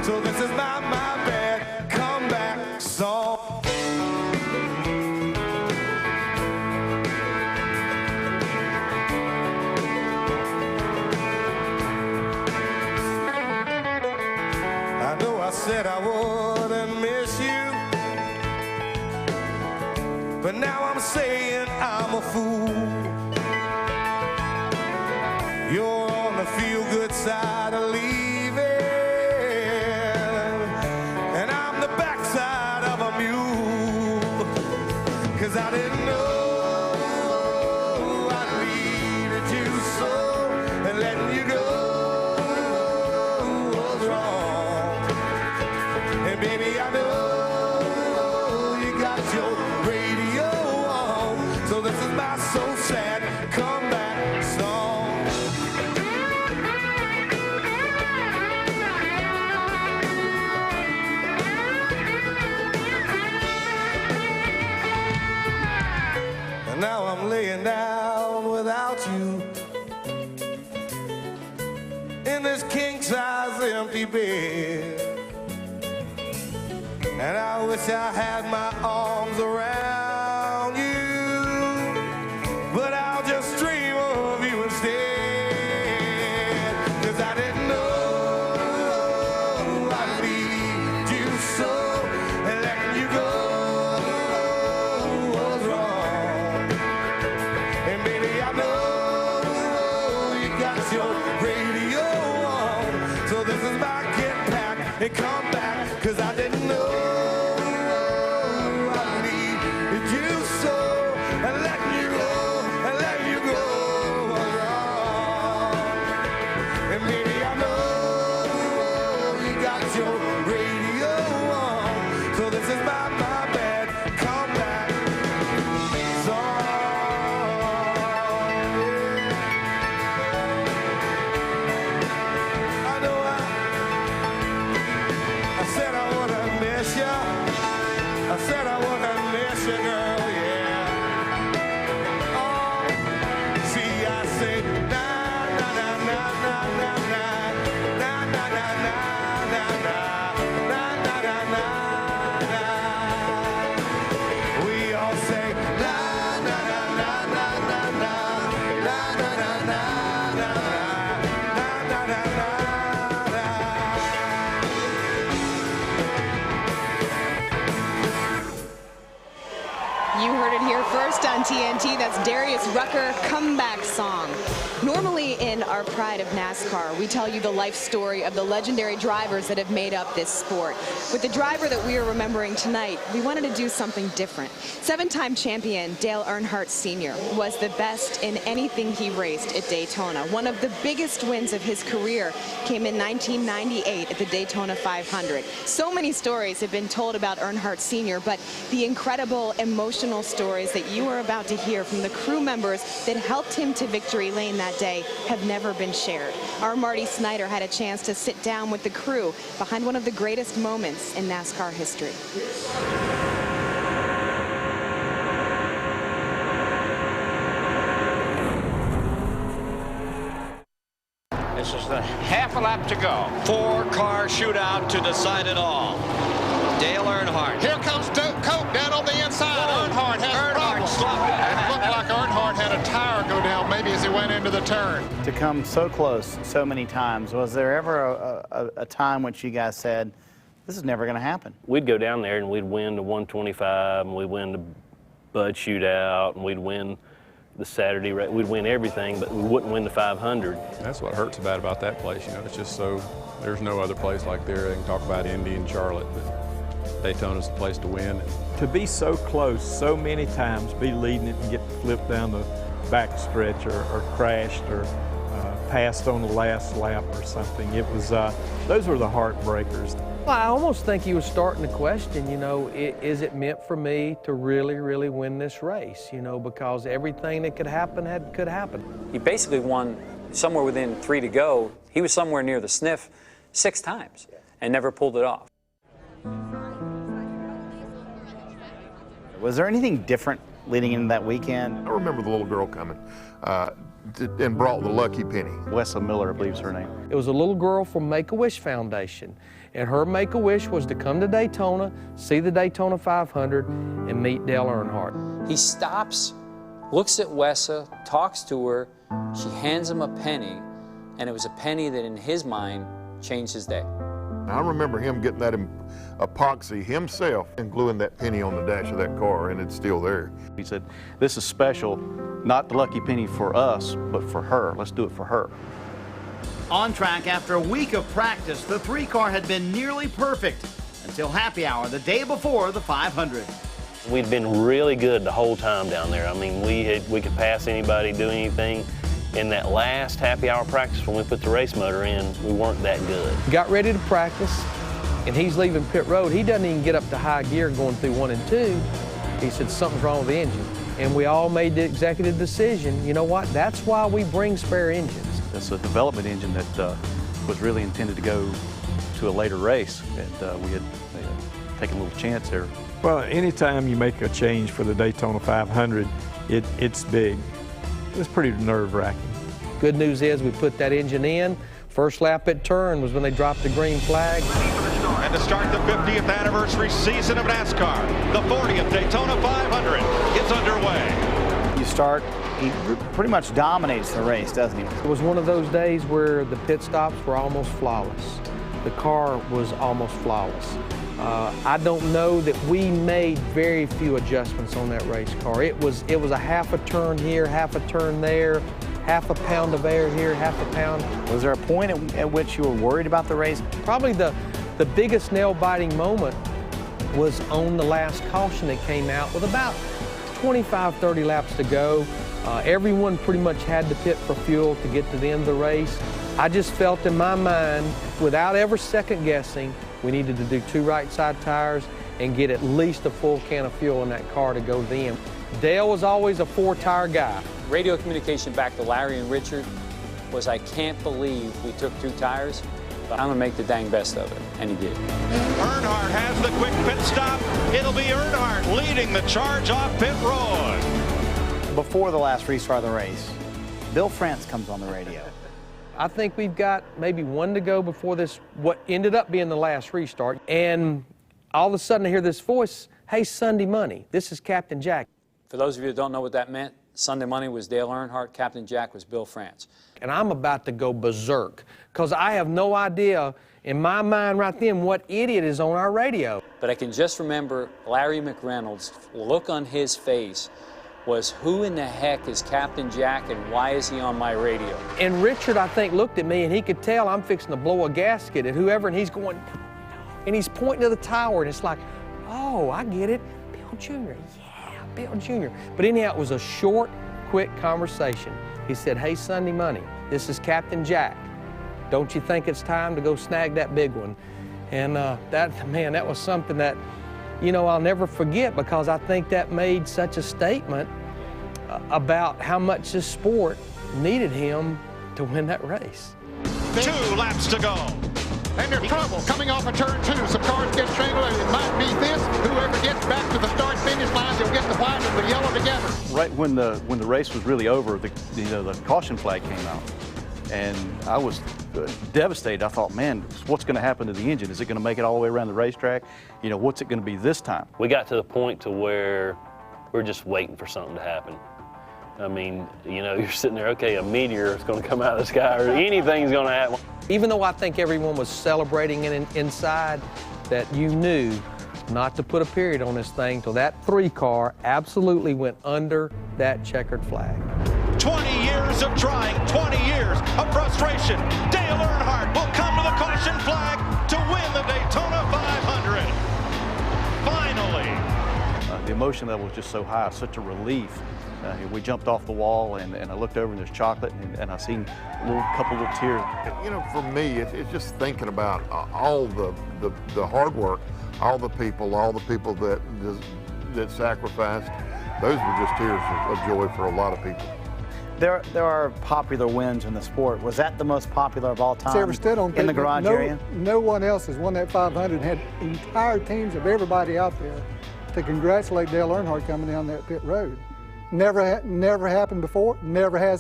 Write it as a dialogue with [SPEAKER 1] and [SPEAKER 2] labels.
[SPEAKER 1] So this is my bad comeback song. I know I said I wouldn't miss you, but now I'm saying I'm a fool. You're on the feel-good side of leaving, and I'm the backside of a mule. 'Cause I didn't know I needed you so, and letting you go was wrong. And baby, I know you got your radio on, so this is my so sad comeback song. Now I'm laying down without you in this king-size empty bed, and I wish I had my arms around you, but I'll just dream of you instead. 'Cause I didn't know I need you so, and letting you go was wrong. And baby, I know you got your radio on, so this is my get back and come back. 'Cause I didn't know I needed you so, and letting you go was wrong. And baby, I know you got your radio on, so this is my bad comeback song. I know I said I wouldn't miss you. I said I wouldn't miss you, girl, yeah. Oh, see, I say na na na na na na na na na na na na na na na na na. We all say na na na na na na na na na na na na na na na.
[SPEAKER 2] You heard it here first on TNT. That's Darius Rucker, Comeback Song. Normally in our Pride of NASCAR, we tell you the life story of the legendary drivers that have made up this sport. With the driver that we are remembering tonight, we wanted to do something different. Seven-time champion Dale Earnhardt Sr. was the best in anything he raced at Daytona. One of the biggest wins of his career came in 1998 at the Daytona 500. So many stories have been told about Earnhardt Sr., but the incredible emotional stories that you are about to hear from the crew members that helped him to victory lane that day have never been shared. Our Marty Snyder had a chance to sit down with the crew behind one of the greatest moments in NASCAR history.
[SPEAKER 3] This is the half a lap to go.
[SPEAKER 4] Four-car shootout to decide it all. Dale Earnhardt.
[SPEAKER 5] Here comes Coke down on the inside. Earnhardt has problems. It looked like Earnhardt had a tire go down maybe as he went into the turn.
[SPEAKER 6] To come so close so many times, was there ever a time which you guys said, this is never going to happen?
[SPEAKER 7] We'd go down there and we'd win the 125, and we'd win the Bud Shootout, and we'd win the Saturday race. We'd win everything, but we wouldn't win the 500.
[SPEAKER 8] That's what hurts about that place. You know, it's just so, there's no other place like there. They can talk about Indy and Charlotte, but Daytona's the place to win.
[SPEAKER 9] To be so close so many times, be leading it and get flipped down the back stretch or crashed or passed on the last lap or something, it was, those were the heartbreakers.
[SPEAKER 10] Well, I almost think he was starting to question, you know, is it meant for me to really, really win this race? You know, because everything that could happen could happen.
[SPEAKER 11] He basically won somewhere within 3 to go. He was somewhere near the sniff 6 times and never pulled it off.
[SPEAKER 6] Was there anything different leading into that weekend?
[SPEAKER 5] I remember the little girl coming. and brought the lucky penny.
[SPEAKER 6] Wessa Miller, I believe is her name.
[SPEAKER 10] It was a little girl from Make-A-Wish Foundation, and her Make-A-Wish was to come to Daytona, see the Daytona 500, and meet Dale Earnhardt.
[SPEAKER 11] He stops, looks at Wessa, talks to her, she hands him a penny, and it was a penny that in his mind changed his day.
[SPEAKER 5] I remember him getting that epoxy himself and gluing that penny on the dash of that car, and it's still there.
[SPEAKER 6] He said, this is special, not the lucky penny for us, but for her. Let's do it for her.
[SPEAKER 12] On track, after a week of practice, the 3-car had been nearly perfect until happy hour the day before the 500.
[SPEAKER 7] We'd been really good the whole time down there. I mean, we could pass anybody, do anything. In that last happy hour practice, when we put the race motor in, we weren't that good.
[SPEAKER 10] Got ready to practice, and he's leaving pit road. He doesn't even get up to high gear going through 1 and 2. He said, something's wrong with the engine. And we all made the executive decision, you know what, that's why we bring spare engines.
[SPEAKER 6] That's a development engine that was really intended to go to a later race, and we had taken a little chance there.
[SPEAKER 9] Well, anytime you make a change for the Daytona 500, it's big. It was pretty nerve-wracking.
[SPEAKER 10] Good news is we put that engine in. First lap at turn was when they dropped the green flag.
[SPEAKER 4] And to start the 50th anniversary season of NASCAR, the 40th Daytona 500 is underway.
[SPEAKER 6] You start, he pretty much dominates the race, doesn't he?
[SPEAKER 10] It was one of those days where the pit stops were almost flawless. The car was almost flawless. I don't know that we made very few adjustments on that race car. It was a half a turn here, half a turn there, half a pound of air here, half a pound.
[SPEAKER 6] Was there a point at which you were worried about the race?
[SPEAKER 10] Probably the biggest nail-biting moment was on the last caution that came out with about 25, 30 laps to go. Everyone pretty much had to pit for fuel to get to the end of the race. I just felt in my mind, without ever second guessing, we needed to do 2 right side tires and get at least a full can of fuel in that car to go to the end. Dale was always a 4-tire guy.
[SPEAKER 11] Radio communication back to Larry and Richard was, I can't believe we took 2 tires, but I'm gonna make the dang best of it, and he did.
[SPEAKER 4] Earnhardt has the quick pit stop. It'll be Earnhardt leading the charge off pit road.
[SPEAKER 6] Before the last restart of the race, Bill France comes on the radio.
[SPEAKER 10] I think we've got maybe 1 to go before this, what ended up being the last restart. And all of a sudden I hear this voice, hey, Sunday Money, this is Captain Jack.
[SPEAKER 11] For those of you that don't know what that meant, Sunday Money was Dale Earnhardt, Captain Jack was Bill France.
[SPEAKER 10] And I'm about to go berserk, because I have no idea in my mind right then what idiot is on our radio.
[SPEAKER 11] But I can just remember Larry McReynolds' look on his face was, who in the heck is Captain Jack and why is he on my radio?
[SPEAKER 10] And Richard, I think, looked at me and he could tell I'm fixing to blow a gasket at whoever, and he's going, and he's pointing to the tower, and it's like, oh, I get it, Bill Jr., yeah, Bill Jr. But anyhow, it was a short, quick conversation. He said, hey, Sunday Money, this is Captain Jack. Don't you think it's time to go snag that big one? And that was something that, you know, I'll never forget, because I think that made such a statement about how much this sport needed him to win that race.
[SPEAKER 4] 2 laps to go.
[SPEAKER 5] And there's trouble coming off of turn 2. Some cars get strangled. It might be this. Whoever gets back to the start-finish line, they'll get the white and the yellow together.
[SPEAKER 6] Right when the race was really over, the caution flag came out, and I was devastated. I thought, man, what's going to happen to the engine? Is it going to make it all the way around the racetrack? You know, what's it going to be this time?
[SPEAKER 7] We got to the point to where we're just waiting for something to happen. I mean, you know, you're sitting there, okay, a meteor is going to come out of the sky, or anything's going to happen.
[SPEAKER 10] Even though I think everyone was celebrating inside, that you knew not to put a period on this thing till that 3-car absolutely went under that checkered flag.
[SPEAKER 4] 20 years of trying, 20 years of frustration. Dale Earnhardt will come to the caution flag to win the Daytona 500. Finally.
[SPEAKER 6] The emotion level was just so high, such a relief. We jumped off the wall, and I looked over, and there's chocolate, and I seen a couple little tears.
[SPEAKER 5] You know, for me, it's just thinking about all the hard work, all the people that sacrificed. Those were just tears of joy for a lot of people.
[SPEAKER 6] There are popular wins in the sport. Was that the most popular of all time?
[SPEAKER 13] It's ever stood on
[SPEAKER 6] in the garage area?
[SPEAKER 13] No one else has won that 500 and had entire teams of everybody out there to congratulate Dale Earnhardt coming down that pit road. Never happened before, never has